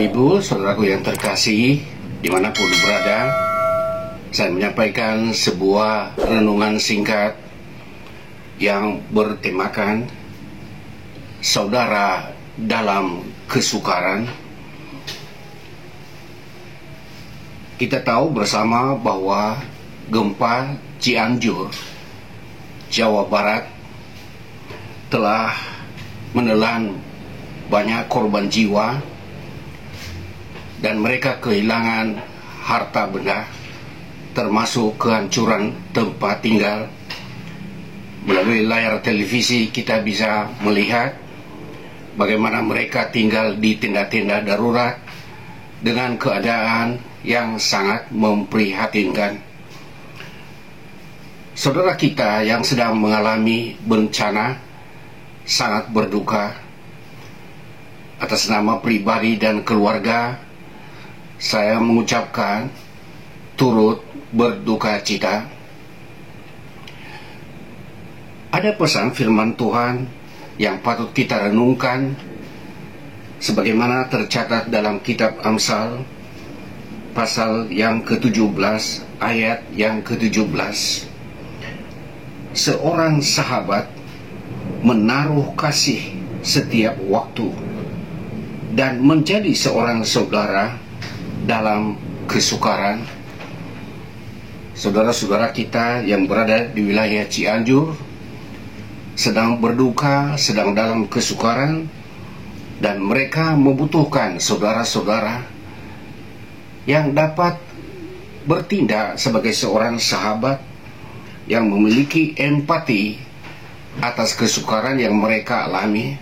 Ibu, saudaraku yang terkasih, dimanapun berada, saya menyampaikan sebuah renungan singkat yang bertemakan saudara dalam kesukaran. Kita tahu bersama bahwa gempa Cianjur, Jawa Barat telah menelan banyak korban jiwa dan mereka kehilangan harta benda, termasuk kehancuran tempat tinggal. Melalui layar televisi kita bisa melihat bagaimana mereka tinggal di tenda-tenda darurat dengan keadaan yang sangat memprihatinkan. Saudara kita yang sedang mengalami bencana sangat berduka. Atas nama pribadi dan keluarga, saya mengucapkan turut berduka cita. Ada pesan firman Tuhan yang patut kita renungkan sebagaimana tercatat dalam kitab Amsal pasal yang ke-17 ayat yang ke-17. Seorang sahabat menaruh kasih setiap waktu dan menjadi seorang saudara dalam kesukaran. Saudara-saudara kita yang berada di wilayah Cianjur sedang berduka, sedang dalam kesukaran, dan mereka membutuhkan saudara-saudara yang dapat bertindak sebagai seorang sahabat yang memiliki empati atas kesukaran yang mereka alami.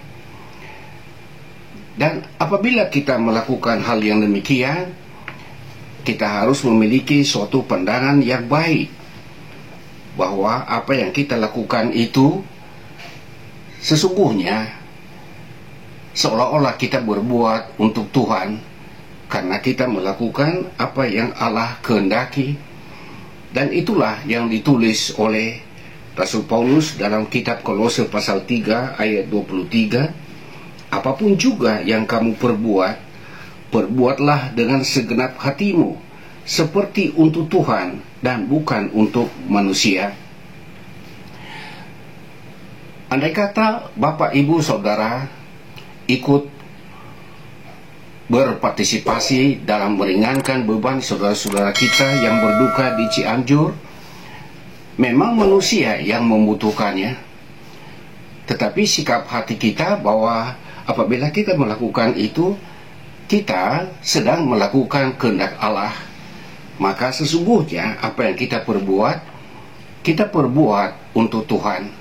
Dan apabila kita melakukan hal yang demikian, kita harus memiliki suatu pandangan yang baik bahwa apa yang kita lakukan itu sesungguhnya seolah-olah kita berbuat untuk Tuhan, karena kita melakukan apa yang Allah kehendaki. Dan itulah yang ditulis oleh Rasul Paulus dalam kitab Kolose pasal 3 ayat 23. Apapun juga yang kamu perbuat, perbuatlah dengan segenap hatimu, seperti untuk Tuhan dan bukan untuk manusia. Andai kata Bapak, Ibu, Saudara ikut berpartisipasi dalam meringankan beban saudara-saudara kita yang berduka di Cianjur, memang manusia yang membutuhkannya. Tetapi sikap hati kita bahwa apabila kita melakukan itu, kita sedang melakukan kehendak Allah. Maka sesungguhnya apa yang kita perbuat untuk Tuhan.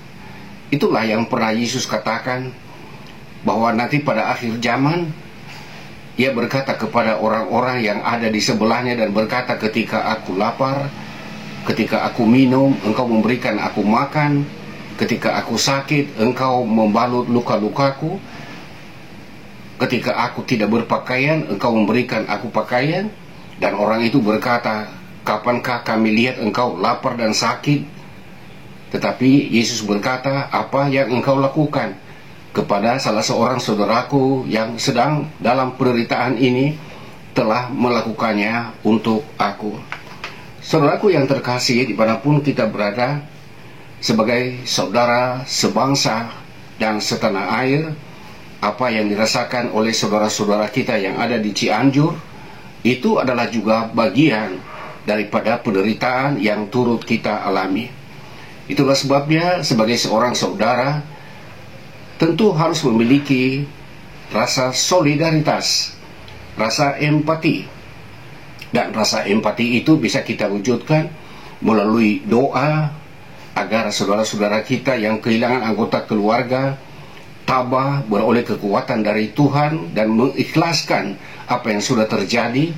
Itulah yang pernah Yesus katakan, bahwa nanti pada akhir zaman Ia berkata kepada orang-orang yang ada di sebelahnya dan berkata, ketika aku lapar, ketika aku minum, engkau memberikan aku makan, ketika aku sakit, engkau membalut luka-lukaku, ketika aku tidak berpakaian, engkau memberikan aku pakaian. Dan orang itu berkata, kapankah kami lihat engkau lapar dan sakit? Tetapi Yesus berkata, apa yang engkau lakukan kepada salah seorang saudaraku yang sedang dalam penderitaan ini, telah melakukannya untuk aku. Saudaraku yang terkasih, dimanapun kita berada, sebagai saudara sebangsa dan setanah air, apa yang dirasakan oleh saudara-saudara kita yang ada di Cianjur, itu adalah juga bagian daripada penderitaan yang turut kita alami. Itulah sebabnya sebagai seorang saudara tentu harus memiliki rasa solidaritas, rasa empati. Dan rasa empati itu bisa kita wujudkan melalui doa agar saudara-saudara kita yang kehilangan anggota keluarga tabah, beroleh kekuatan dari Tuhan dan mengikhlaskan apa yang sudah terjadi.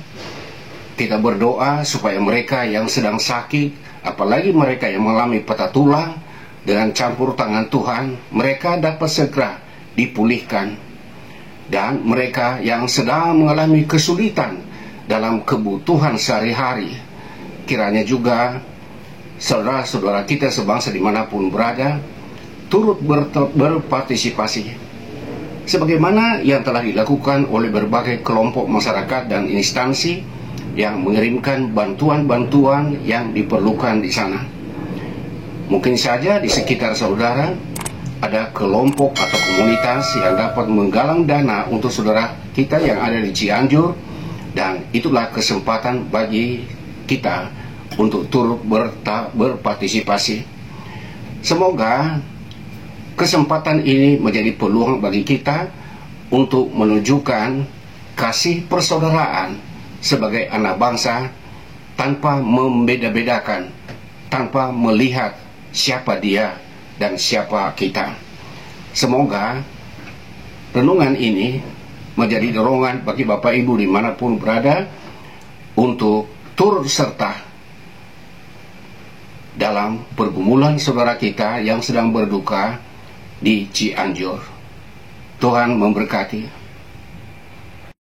Kita berdoa supaya mereka yang sedang sakit, apalagi mereka yang mengalami patah tulang, dengan campur tangan Tuhan, mereka dapat segera dipulihkan. Dan mereka yang sedang mengalami kesulitan dalam kebutuhan sehari-hari, kiranya juga saudara-saudara kita sebangsa dimanapun berada turut berpartisipasi sebagaimana yang telah dilakukan oleh berbagai kelompok masyarakat dan instansi yang mengirimkan bantuan-bantuan yang diperlukan di sana. Mungkin saja di sekitar saudara ada kelompok atau komunitas yang dapat menggalang dana untuk saudara kita yang ada di Cianjur, dan itulah kesempatan bagi kita untuk turut berpartisipasi. Semoga kesempatan ini menjadi peluang bagi kita untuk menunjukkan kasih persaudaraan sebagai anak bangsa tanpa membeda-bedakan, tanpa melihat siapa dia dan siapa kita. Semoga renungan ini menjadi dorongan bagi Bapak Ibu dimanapun berada untuk turut serta dalam pergumulan saudara kita yang sedang berduka di Cianjur. Tuhan memberkati.